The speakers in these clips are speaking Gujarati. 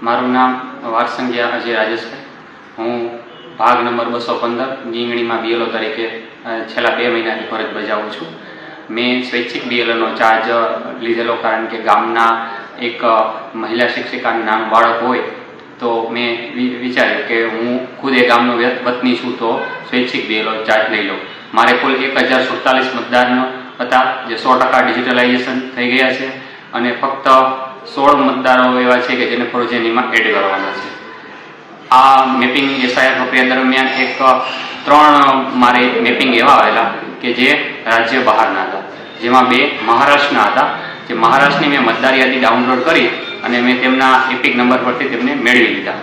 મારું નામ વારસંગિયા અજય રાજેશભાઈ. હું ભાગ નંબર 215 ગીંગણીમાં બીએલઓ તરીકે છેલ્લા 2 મહિનાથી ફરજ બજાવું છું. મેં સ્વૈચ્છિક બીએલઓનો ચાર્જ લીધેલો કારણ કે ગામના એક મહિલા શિક્ષિકાનું નાનું બાળક હોય તો મેં વિચાર્યું કે હું ખુદ એ ગામનો વતની છું તો સ્વૈચ્છિક બીએલઓ ચાર્જ લઈ લઉં. મારે કુલ 1047 મતદારનો હતા, જે 100% ડિજિટલાઇઝેશન થઈ ગયા છે અને ફક્ત 16 મતદારો એવા છે કે જેને પ્રોજેનીમાં એડ કરવાના છે. આ મેપિંગ એસઆઈઆર પ્રક્રિયા દરમિયાન 3 મારે મેપિંગ એવા આવેલા કે જે રાજ્ય બહારના હતા, જેમાં 2 મહારાષ્ટ્રના હતા. જે મહારાષ્ટ્રની મેં મતદાર યાદી ડાઉનલોડ કરી અને મેં તેમના એપિક નંબર પરથી તેમને મેળવી લીધા.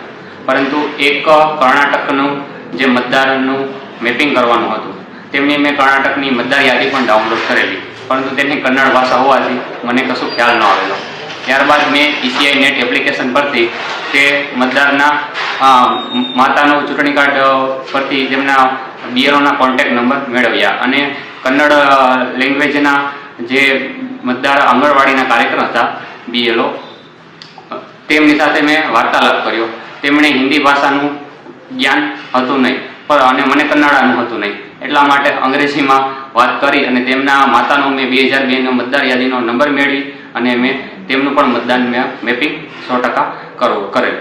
પરંતુ એક કર્ણાટકનું જે મતદારનું મેપિંગ કરવાનું હતું તેમની મેં કર્ણાટકની મતદાર યાદી પણ ડાઉનલોડ કરેલી, પરંતુ તેની કન્નડ ભાષા હોવાથી મને કશું ખ્યાલ ન આવેલો. ત્યારબાદ મેં ECI નેટ એપ્લિકેશન પરથી તે મતદારના માતાનું ચૂંટણી કાર્ડ પરથી તેમના બીએલઓના કોન્ટેક્ટ નંબર મેળવ્યા અને કન્નડ લેંગ્વેજના જે મતદાર આંગણવાડીના કાર્યક્રમ હતા બીએલઓ, તેમની સાથે મેં વાર્તાલાપ કર્યો. તેમણે હિન્દી ભાષાનું જ્ઞાન હતું નહીં અને મને કન્નડાનું હતું નહીં, એટલા માટે અંગ્રેજીમાં વાત કરી અને તેમના માતાનો મેં 2002નો મતદાર યાદીનો નંબર મેળવી અને મેં તેમનું પણ મતદાન મેપિંગ 100% કરેલું.